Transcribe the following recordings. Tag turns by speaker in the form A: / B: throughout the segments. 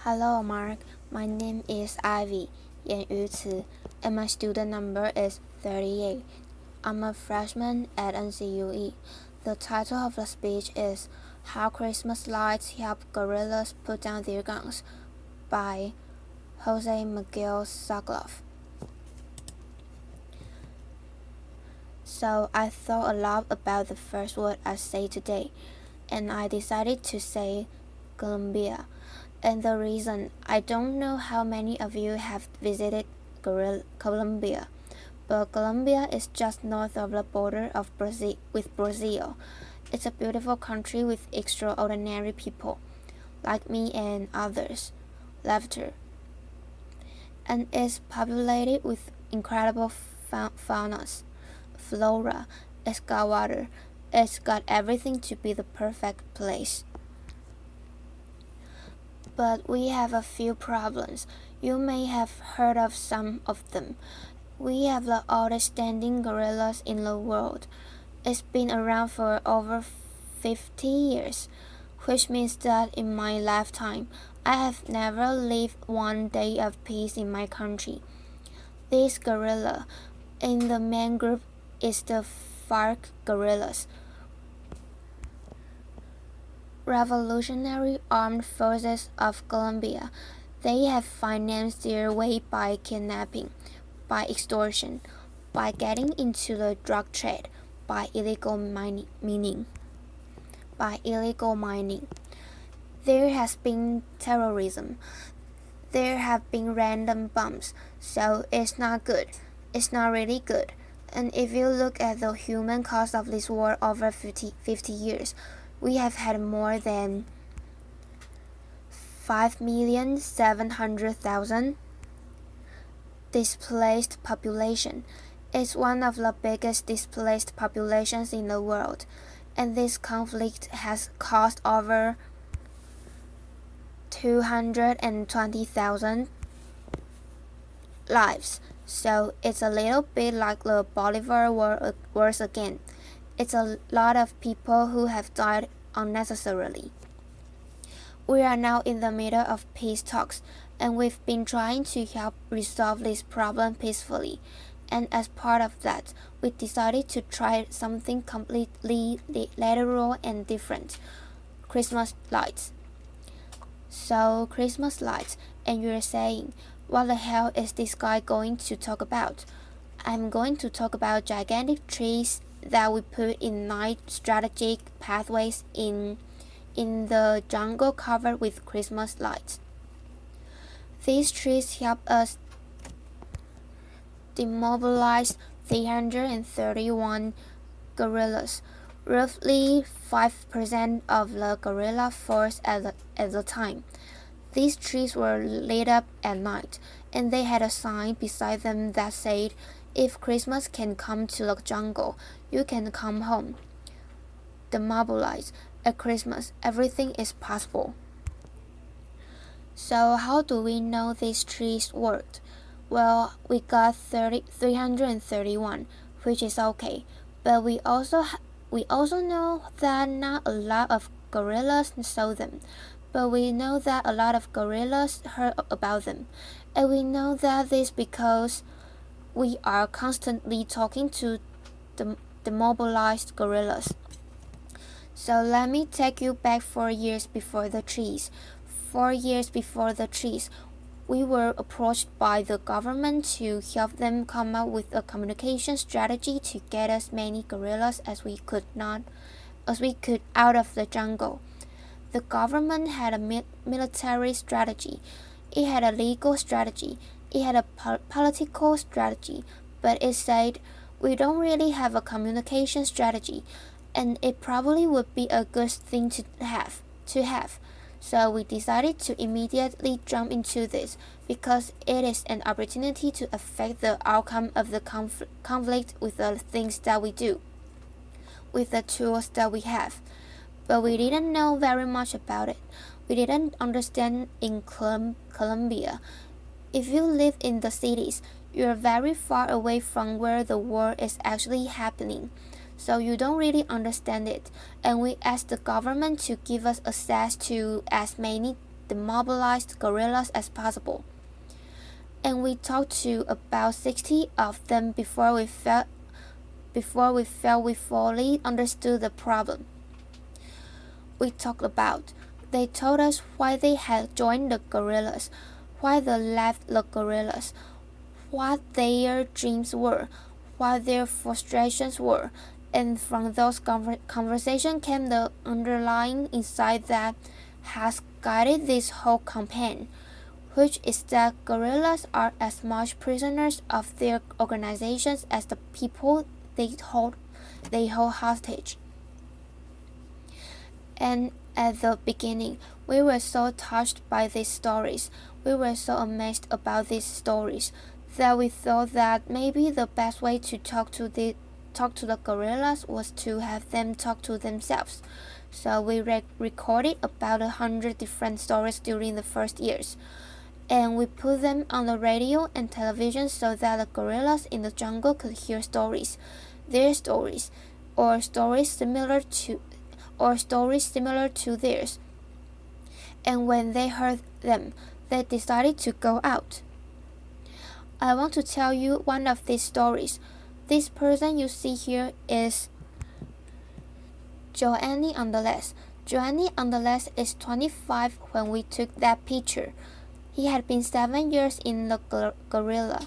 A: Hello, Mark. My name is Ivy, 言语词, and my student number is 38. I'm a freshman at NCUE. The title of the speech is How Christmas Lights Help Guerrillas Put Down Their Guns by Miguel Sokoloff. So I thought a lot about the first word I say today, and I decided to say Colombia. And the reason, I don't know how many of you have visited Colombia, but Colombia is just north of the border of Brazil. It's a beautiful country with extraordinary people, like me and others, laughter, and is populated with incredible faunas, flora. It's got water. It's got everything to be the perfect place. But we have a few problems. You may have heard of some of them. We have the oldest standing gorillas in the world. It's been around for over 50 years, which means that in my lifetime, I have never lived one day of peace in my country. This gorilla in the main group is the FARC guerrillas, Revolutionary Armed Forces of Colombia. They have financed their way by kidnapping, by extortion, by getting into the drug trade, by illegal mining. There has been terrorism. There have been random bombs, so it's not good. It's not really good. And if you look at the human cost of this war over 50 years, we have had more than 5,700,000 displaced population. It's one of the biggest displaced populations in the world, and this conflict has cost over 220,000 lives. So it's a little bit like the Bolivar wars again. It's a lot of people who have died unnecessarily. We are now in the middle of peace talks, and we've been trying to help resolve this problem peacefully. And as part of that, we decided to try something completely lateral and different: Christmas lights. So, Christmas lights, and you're saying, what the hell is this guy going to talk about? I'm going to talk about gigantic trees that we put in night strategic pathways in the jungle covered with Christmas lights. These trees help us demobilize 331 guerrillas, roughly 5% of the guerrilla force at the time. These trees were lit up at night, and they had a sign beside them that said, "If Christmas can come to the jungle, you can come home." Demobilize. At Christmas, everything is possible. So how do we know these trees worked? Well, we got 331, which is okay, but we also know that not a lot of gorillas saw them, but we know that a lot of gorillas heard about them, and we know that this because we are constantly talking to the demobilized gorillas. So let me take you back 4 years before the trees. 4 years before the trees, we were approached by the government to help them come up with a communication strategy to get as many gorillas as we could out of the jungle. The government had a military strategy, it had a legal strategy, it had a political strategy, but it said, we don't really have a communication strategy, and it probably would be a good thing to have. So we decided to immediately jump into this because it is an opportunity to affect the outcome of the conflict with the things that we do, with the tools that we have. But we didn't know very much about it. We didn't understand in Colombia. If you live in the cities, you're very far away from where the war is actually happening, so you don't really understand it, and we asked the government to give us access to as many demobilized gorillas as possible. And we talked to about 60 of them before we felt we fully understood the problem. We talked about. They told us why they had joined the gorillas, why they left the gorillas, what their dreams were, what their frustrations were, and from those conversations came the underlying insight that has guided this whole campaign, which is that gorillas are as much prisoners of their organizations as the people they hold hostage. And at the beginning, we were so touched by these stories, we were so amazed about these stories, that we thought that maybe the best way to talk to the gorillas was to have them talk to themselves. So we recorded about 100 different stories during the first years, and we put them on the radio and television so that the gorillas in the jungle could hear stories, their stories, or stories similar to theirs. And when they heard them, they decided to go out. I want to tell you one of these stories. This person you see here is Joanny Underless. Joanny Underless is 25 when we took that picture. He had been 7 years in the gorilla,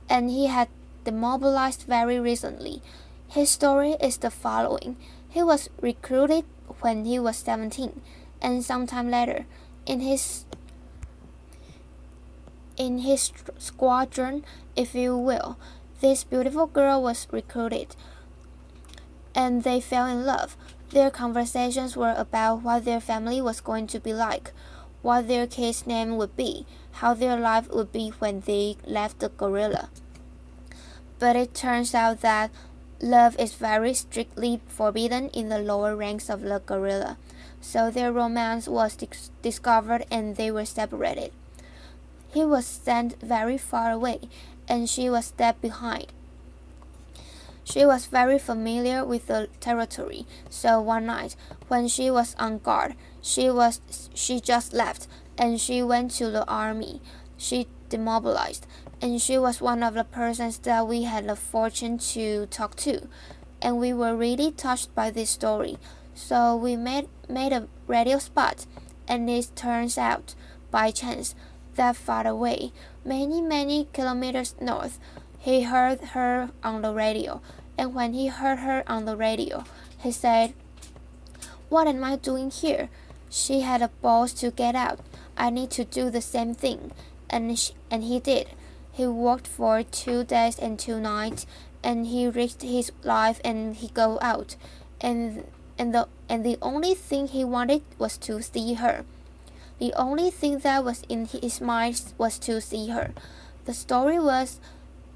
A: and he had demobilized very recently. His story is the following. He was recruited when he was 17, and sometime later, in his squadron, if you will, this beautiful girl was recruited, and they fell in love. Their conversations were about what their family was going to be like, what their kid's name would be, how their life would be when they left the gorilla. But it turns out that love is very strictly forbidden in the lower ranks of the gorilla, so their romance was discovered and they were separated. He was sent very far away, and she was left behind. She was very familiar with the territory, so one night, when she was on guard, she just left, and she went to the army. She demobilized, and she was one of the persons that we had the fortune to talk to, and we were really touched by this story. So we made a radio spot, and it turns out, by chance, that far away, many kilometers north, he heard her on the radio, and when he heard her on the radio, he said, "What am I doing here? She had a balls to get out. I need to do the same thing." And he did. He worked for 2 days and 2 nights, and he risked his life and he go out, and the only thing he wanted was to see her. The only thing that was in his mind was to see her. The story was,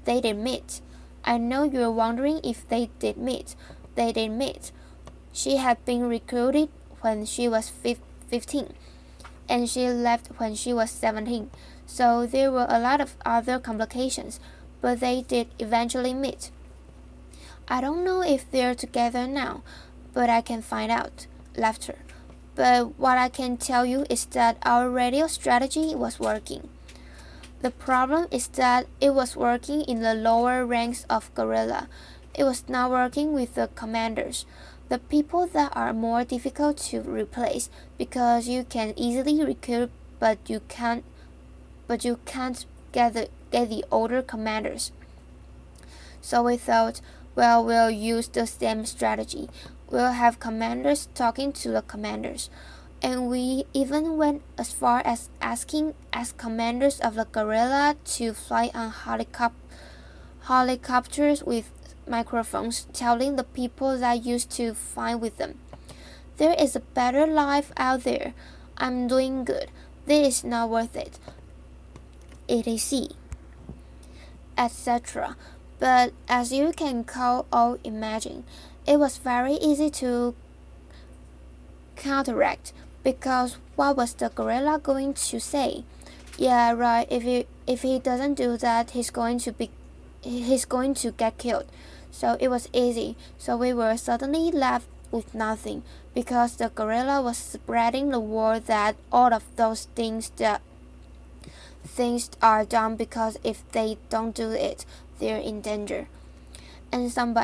A: they did meet. I know you're wondering if they did meet. They did meet. She had been recruited when she was 15, and she left when she was 17. So there were a lot of other complications, but they did eventually meet. I don't know if they're together now, but I can find out. Laughter. But what I can tell you is that our radio strategy was working. The problem is that it was working in the lower ranks of gorilla. It was not working with the commanders, the people that are more difficult to replace because you can easily recruit, but you can't get the older commanders. So we thought, well, we'll use the same strategy. We'll have commanders talking to the commanders. And we even went as far as asking as commanders of the gorilla to fly on helicopters with microphones, telling the people that used to fly with them, "There is a better life out there. I'm doing good. This is not worth it. etc. etc. But as you can all imagine, it was very easy to counteract, because what was the gorilla going to say? Yeah, right, if he doesn't do that, he's going to get killed. So it was easy. So we were suddenly left with nothing, because the gorilla was spreading the word that all of those things are done because if they don't do it, they're in danger. And some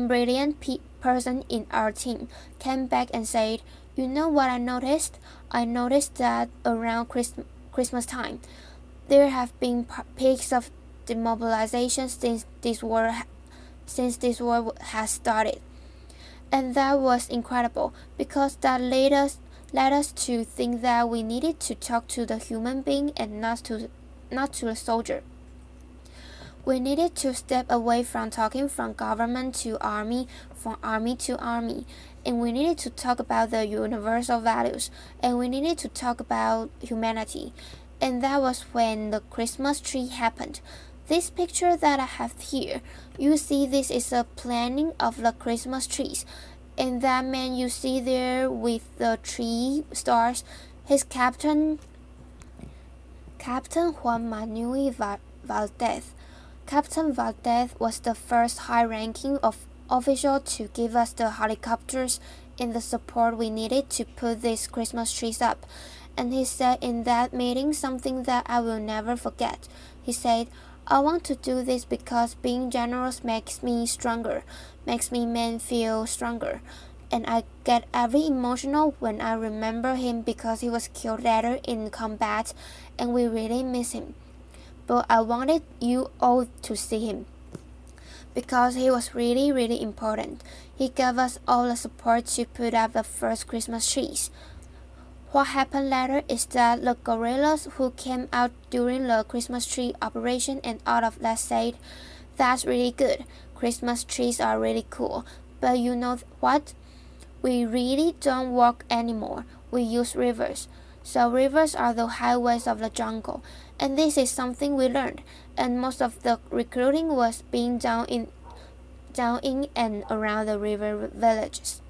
A: brilliant person in our team came back and said, "You know what I noticed? I noticed that around Christmas time, there have been peaks of demobilization since this war has started." And that was incredible because that led us to think that we needed to talk to the human being and not to the soldier. We needed to step away from talking from government to army, from army to army, and we needed to talk about the universal values, and we needed to talk about humanity. And that was when the Christmas tree happened. This picture that I have here, you see this is a planning of the Christmas trees. And that man you see there with the 3 stars, his Captain Juan Manuel Valdez. Captain Valdez was the first high-ranking official to give us the helicopters and the support we needed to put these Christmas trees up. And he said in that meeting something that I will never forget. He said, "I want to do this because being generous makes me stronger, makes me men feel stronger. And I get very emotional when I remember him because he was killed later in combat and we really miss him. But I wanted you all to see him because he was really, really important. He gave us all the support to put up the first Christmas trees." What happened later is that the guerrillas who came out during the Christmas tree operation and all of that said, "That's really good. Christmas trees are really cool. But you know what? We really don't walk anymore. We use rivers. So rivers are the highways of the jungle. And this is something we learned. And most of the recruiting was being done in and around the river villages.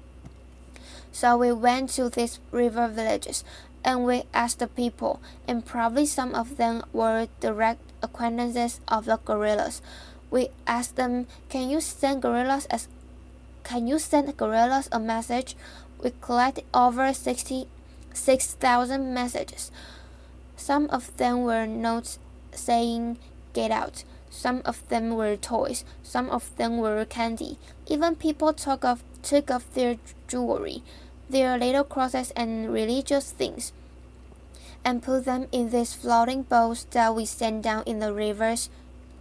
A: So we went to these river villages and we asked the people, and probably some of them were direct acquaintances of the guerrillas. We asked them, can you send guerrillas a message?" We collected over 66,000 messages. Some of them were notes saying, "Get out." Some of them were toys. Some of them were candy. Even people took off their jewelry, their little crosses and religious things, and put them in these floating boats that we sent down in the rivers,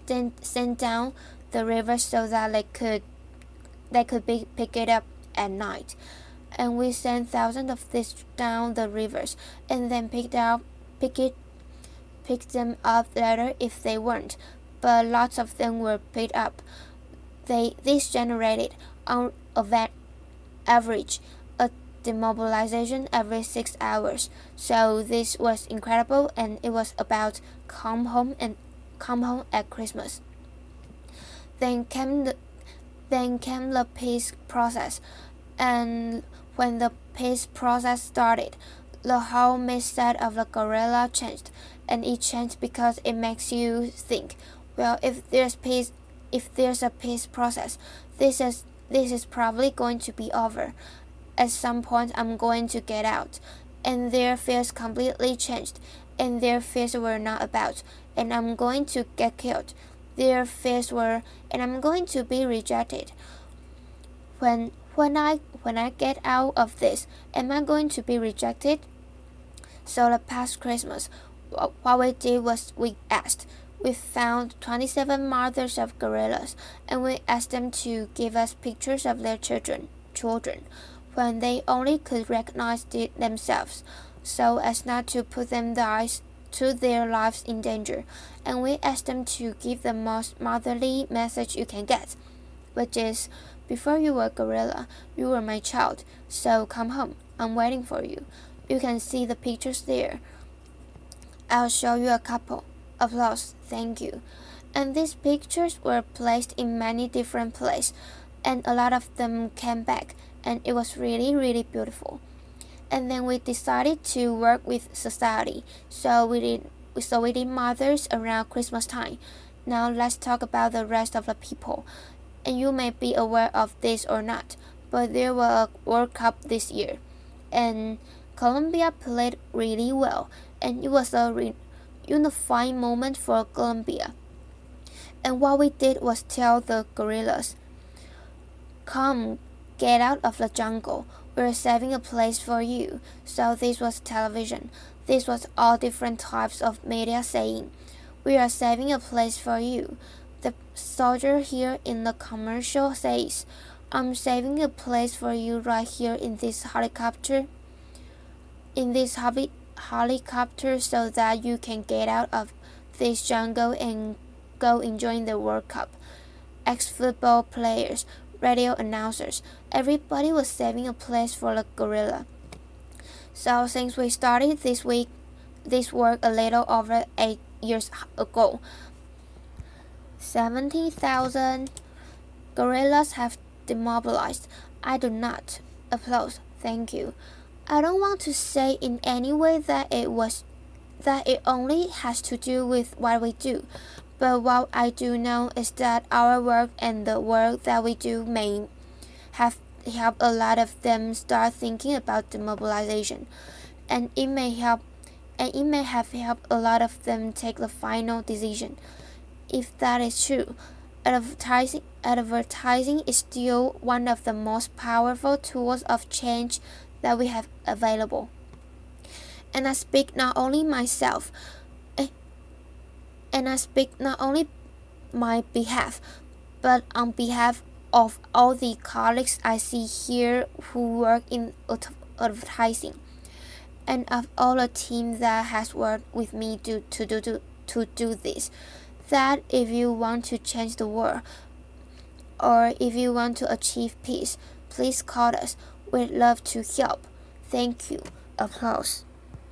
A: then sent down the rivers so that they could pick it up at night. And we sent thousands of these down the rivers, and then picked them up later if they weren't. But lots of them were picked up. This generated, on average, a demobilization every 6 hours. So this was incredible, and it was about come home at Christmas. Then came the peace process, and when the peace process started, the whole mindset of the guerrilla changed, and it changed because it makes you think, well, if there's a peace process, this is probably going to be over. At some point I'm going to get out. And their fears completely changed, and their fears were not about, and I'm going to get killed. Their fears were, and I'm going to be rejected. When I get out of this, am I going to be rejected? So the past Christmas, what we did was we asked. We found 27 mothers of gorillas, and we asked them to give us pictures of their children when they only could recognize themselves, so as not to put their lives in danger. And we asked them to give the most motherly message you can get, which is, before you were a gorilla, you were my child, so come home. I'm waiting for you. You can see the pictures there. I'll show you a couple. Applause, thank you. And these pictures were placed in many different places, and a lot of them came back, and it was really, really beautiful. And then we decided to work with society, so we did mothers around Christmas time. Now let's talk about the rest of the people. And you may be aware of this or not, but there was a World Cup this year, and Colombia played really well, and it was a unifying moment for Colombia. And what we did was tell the gorillas, "Come, get out of the jungle. We're saving a place for you." So this was television. This was all different types of media saying, "We are saving a place for you." The soldier here in the commercial says, "I'm saving a place for you right here in this helicopter. In this helicopter so that you can get out of this jungle and go enjoy the World Cup." Ex-football players, radio announcers, everybody was saving a place for the gorilla. So since we started this work a little over 8 years ago, 70,000 gorillas have demobilized. I do not. Applause. Thank you. I don't want to say in any way that it only has to do with what we do, but what I do know is that our work and the work that we do may have helped a lot of them start thinking about demobilization, and it may have helped a lot of them take the final decision. If that is true, advertising is still one of the most powerful tools of change that we have available. And I speak not only myself, and I speak not only my behalf, but on behalf of all the colleagues I see here who work in advertising, and of all the team that has worked with me to do this. That if you want to change the world, or if you want to achieve peace, please call us. We'd love to help. Thank you. Applause.